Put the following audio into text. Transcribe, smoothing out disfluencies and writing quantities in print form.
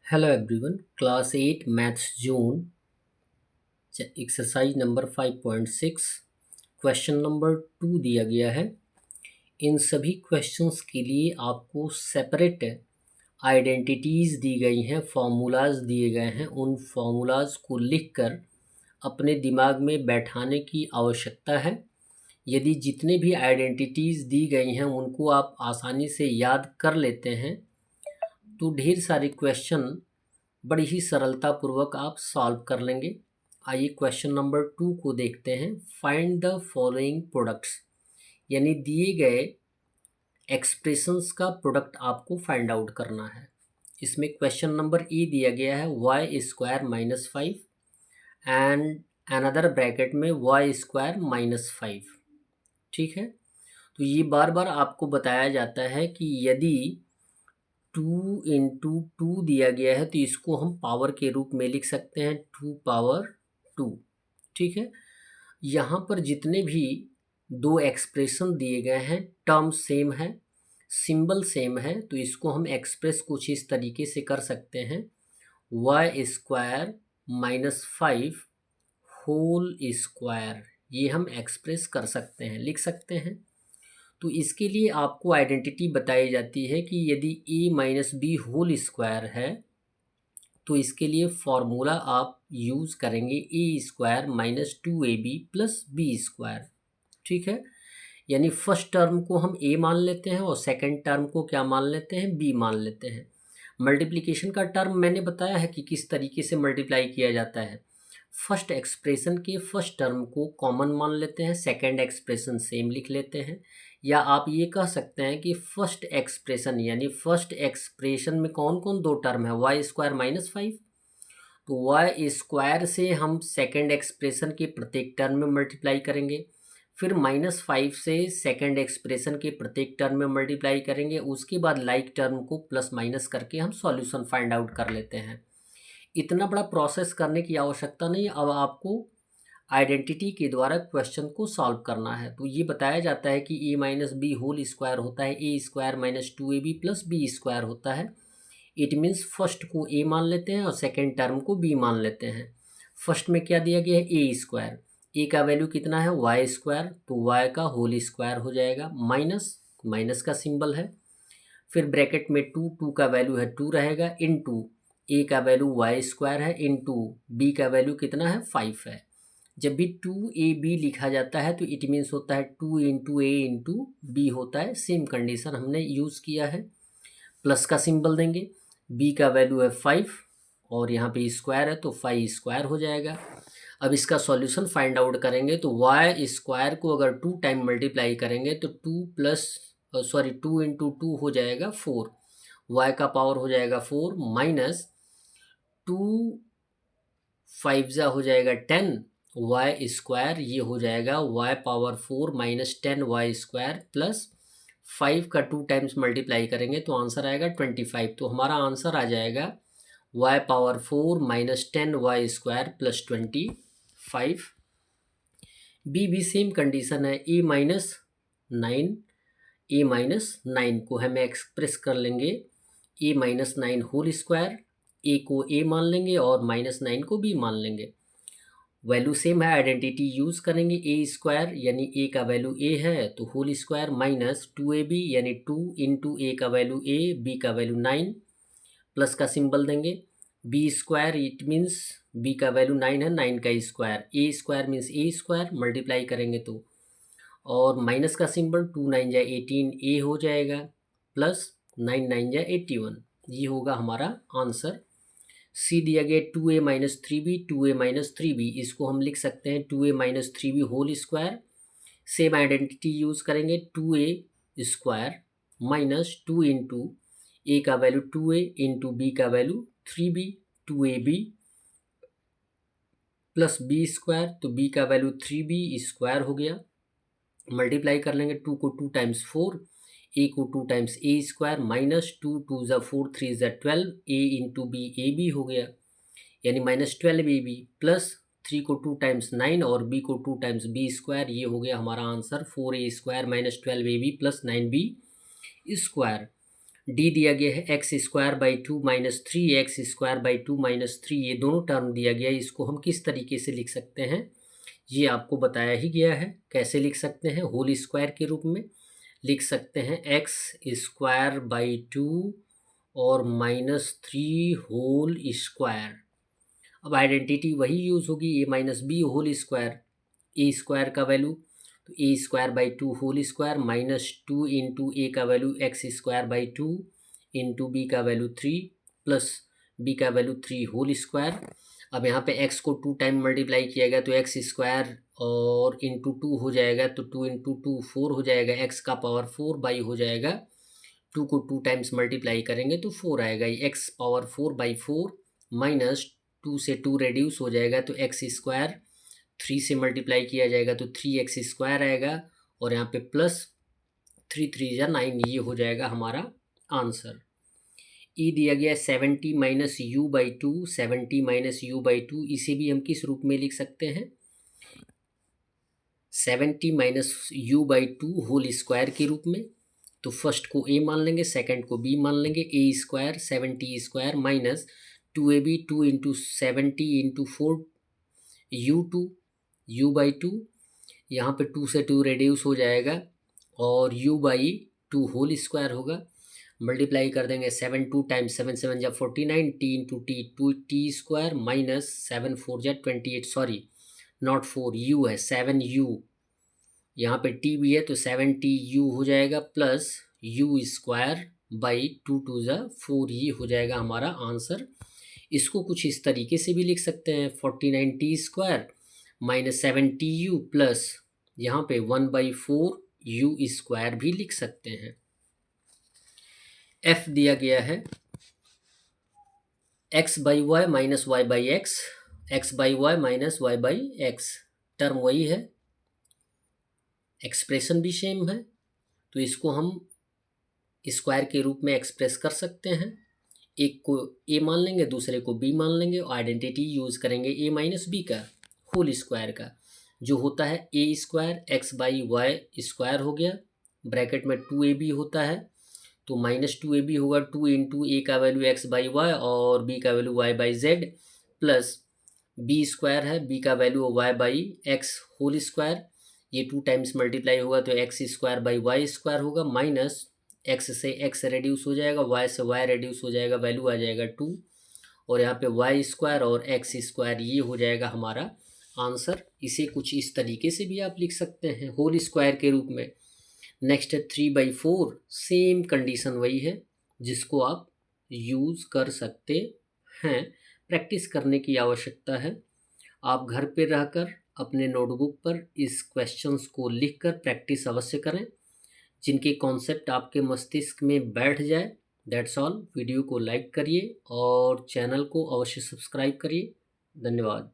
Hello everyone, class 8 maths जून exercise number 5.6 question number 2 दिया गया है। इन सभी क्वेश्चंस के लिए आपको सेपरेट आइडेंटिटीज़ दी गई हैं, फार्मूलाज दिए गए हैं। उन फार्मूलाज को लिखकर अपने दिमाग में बैठाने की आवश्यकता है। यदि जितने भी आइडेंटिटीज़ दी गई हैं उनको आप आसानी से याद कर लेते हैं तो ढेर सारे क्वेश्चन बड़ी ही सरलतापूर्वक आप सॉल्व कर लेंगे। आइए क्वेश्चन नंबर 2 को देखते हैं। फाइंड द फॉलोइंग प्रोडक्ट्स, यानी दिए गए एक्सप्रेशंस का प्रोडक्ट आपको फाइंड आउट करना है। इसमें क्वेश्चन नंबर ए दिया गया है y² - एंड अनदर ब्रैकेट में y² - 5। ठीक है, तो ये बार बार आपको बताया जाता है कि यदि 2 × 2 दिया गया है तो इसको हम पावर के रूप में लिख सकते हैं 2 × 2। ठीक है, यहाँ पर जितने भी दो एक्सप्रेशन दिए गए हैं टर्म सेम है, सिंबल सेम है, तो इसको हम एक्सप्रेस कुछ इस तरीके से कर सकते हैं y² - 5 होल स्क्वायर। ये हम एक्सप्रेस कर सकते हैं, लिख सकते हैं। तो इसके लिए आपको आइडेंटिटी बताई जाती है कि यदि a - b होल स्क्वायर है तो इसके लिए फॉर्मूला आप यूज़ करेंगे a² - 2ab + b²। ठीक है, यानी फर्स्ट टर्म को हम a मान लेते हैं और सेकंड टर्म को क्या मान लेते हैं, b मान लेते हैं। मल्टीप्लिकेशन का टर्म मैंने बताया है कि किस तरीके से मल्टीप्लाई किया जाता है। फर्स्ट एक्सप्रेशन के फर्स्ट टर्म को कॉमन मान लेते हैं, सेकंड एक्सप्रेशन सेम लिख लेते हैं। या आप ये कह सकते हैं कि फर्स्ट एक्सप्रेशन यानी फर्स्ट एक्सप्रेशन में कौन कौन दो टर्म है, y² - 5, तो y² से हम सेकंड एक्सप्रेशन के प्रत्येक टर्म में मल्टीप्लाई करेंगे, फिर -5 से सेकंड एक्सप्रेशन के प्रत्येक टर्म में मल्टीप्लाई करेंगे, उसके बाद लाइक टर्म को प्लस माइनस करके हम सॉल्यूशन फाइंड आउट कर लेते हैं। इतना बड़ा प्रोसेस करने की आवश्यकता नहीं, अब आपको आइडेंटिटी के द्वारा क्वेश्चन को सॉल्व करना है। तो ये बताया जाता है कि a - b होल स्क्वायर होता है a² - 2ab + b² होता है। इट मीन्स फर्स्ट को a मान लेते हैं और सेकेंड टर्म को b मान लेते हैं। फर्स्ट में क्या दिया गया है, a², a का वैल्यू कितना है y², तो y का होल स्क्वायर हो जाएगा, माइनस का सिंबल है। फिर ब्रैकेट में 2 का वैल्यू है 2 रहेगा, इनटू a का वैल्यू y² है, इनटू b का वैल्यू कितना है 5 है। जब भी 2ab लिखा जाता है तो इट मीन्स होता है 2 × a × b होता है। सेम कंडीशन हमने यूज़ किया है। प्लस का सिंबल देंगे, b का वैल्यू है 5 और यहाँ पे स्क्वायर है तो 5² हो जाएगा। अब इसका सॉल्यूशन फाइंड आउट करेंगे तो y² को अगर 2 टाइम मल्टीप्लाई करेंगे तो 2 × 2 हो जाएगा 4, y का पावर हो जाएगा 4 माइनस 2 5 हो जाएगा 10 y² ये हो जाएगा y⁴ - 10y² प्लस 5 का 2 टाइम्स मल्टीप्लाई करेंगे तो आंसर आएगा 25। तो हमारा आंसर आ जाएगा y⁴ - 10y² प्लस 25। बी भी सेम कंडीशन है, a - 9 को हम एक्सप्रेस कर लेंगे a - 9 होल स्क्वायर, a को a मान लेंगे और -9 को b मान लेंगे। वैल्यू सेम है, आइडेंटिटी यूज़ करेंगे a² यानी a का वैल्यू a है तो होल स्क्वायर माइनस 2ab यानी 2 × a का वैल्यू a, b का वैल्यू 9, प्लस का सिंबल देंगे b² इट मीन्स b का वैल्यू 9 है, 9 का square, a² means a² multiply करेंगे तो, और माइनस का सिंबल 2 9 जा 18 a हो जाएगा, प्लस 9 9 जा 81, ये होगा हमारा आंसर। सी दिया गया 2a - 3b 2a - 3b, इसको हम लिख सकते हैं 2a - 3b whole square. Same identity use करेंगे 2a² माइनस 2 × a का वैल्यू 2a × b का वैल्यू 3b 2ab प्लस b², तो b का वैल्यू 3b² हो गया। मल्टीप्लाई कर लेंगे 2 को 2 टाइम्स 4, a को 2 टाइम्स a² माइनस 2 2 ज़ा 4 3 ज़ा 12 a × b ab हो गया, यानी -12ab प्लस 3 को 2 टाइम्स 9 और b को 2 टाइम्स b², ये हो गया हमारा answer 4a² - 12ab plus 9b²। D दिया गया है x square by to minus three, x square by to minus three, ये दोनों टर्म दिया गया है। इसको हम किस तरीके से लिख सकते हैं ये आपको बताया ही गया है। कैसे लिख सकते हैं, होल स्क्वायर के रूप में लिख सकते हैं एक्स स्क्वायर बाई टू और माइनस थ्री होल स्क्वायर। अब आइडेंटिटी वही यूज़ होगी, A minus B whole square, A square का वैल्यू तो A square by two whole square minus two into ए का value X square by two into B का value three plus B का value three whole square. अब यहाँ पे x को to time multiply किया गया तो एक्स स्क्वायर और इंटू टू हो जाएगा, तो टू इंटू टू फोर हो जाएगा, x का पावर फोर बाई हो जाएगा, टू को टू टाइम्स मल्टीप्लाई करेंगे तो फोर आएगा, x power four by four minus two से टू रेड्यूस हो जाएगा तो एक्स स्क्वायर थ्री से मल्टीप्लाई किया जाएगा तो थ्री एक्स स्क्वायर आएगा और यहाँ पे प्लस थ्री थ्री या नाइन, ये हो जाएगा हमारा आंसर। ई दिया गया है 70 minus u by to, 70 minus u by to, इसे भी हम किस रूप में लिख सकते हैं 70 minus u by two whole square के रूप में। तो फर्स्ट को ए मान लेंगे, सेकंड को बी मान लेंगे, A square 70 square minus two A B two into 70 into four U by two, यहाँ पे टू से टू रेड्यूस हो जाएगा और u by two whole square होगा, मल्टीप्लाई कर देंगे, seven two times seven seven जा 49, t into t two t square minus seven four जा 28, सॉरी नॉट फोर, यू है 7u, यहाँ पे टी भी है तो 7tu हो जाएगा plus u square by two two जा फोर, ये हो जाएगा हमारा आंसर। इसको कुछ इस तरीके से भी लिख सकते हैं 49t square minus 7tu plus यहाँ पे 1/4 यू स्क्वायर भी लिख सकते हैं। एफ दिया गया है x by y minus y by x, x by y minus y by x, term वही है, एक्सप्रेशन भी सेम है, तो इसको हम स्क्वायर के रूप में एक्सप्रेस कर सकते हैं। एक को ए मान लेंगे, दूसरे को बी मान लेंगे और आइडेंटिटी यूज़ करेंगे ए माइनस बी का होल स्क्वायर का, जो होता है A square X by Y square हो गया, ब्रैकेट में टू ए बी होता है तो माइनस टू ए बी होगा, टू इंटू ए का वैल्यू एक्स बाई वाई और बी का value y by z plus b square है, बी का value y by x whole square, ये टू टाइम्स मल्टीप्लाई होगा तो x square by Y square होगा माइनस एक्स से एक्स रेड्यूस हो जाएगा, वाई से वाई रेड्यूस हो जाएगा, वैल्यू आ जाएगा टू और यहाँ पे वाई स्क्वायर और एक्स स्क्वायर, ये हो जाएगा हमारा आंसर। इसे कुछ इस तरीके से भी आप लिख सकते हैं होल स्क्वायर के रूप में। नेक्स्ट है 3/4, सेम कंडीशन वही है जिसको आप यूज़ कर सकते हैं, प्रैक्टिस करने की आवश्यकता है। आप घर पे रहकर अपने नोटबुक पर इस क्वेश्चंस को लिखकर प्रैक्टिस अवश्य करें, जिनके कॉन्सेप्ट आपके मस्तिष्क में बैठ जाए। That's all. वीडियो को लाइक करिए और चैनल को अवश्य सब्सक्राइब करिए। धन्यवाद।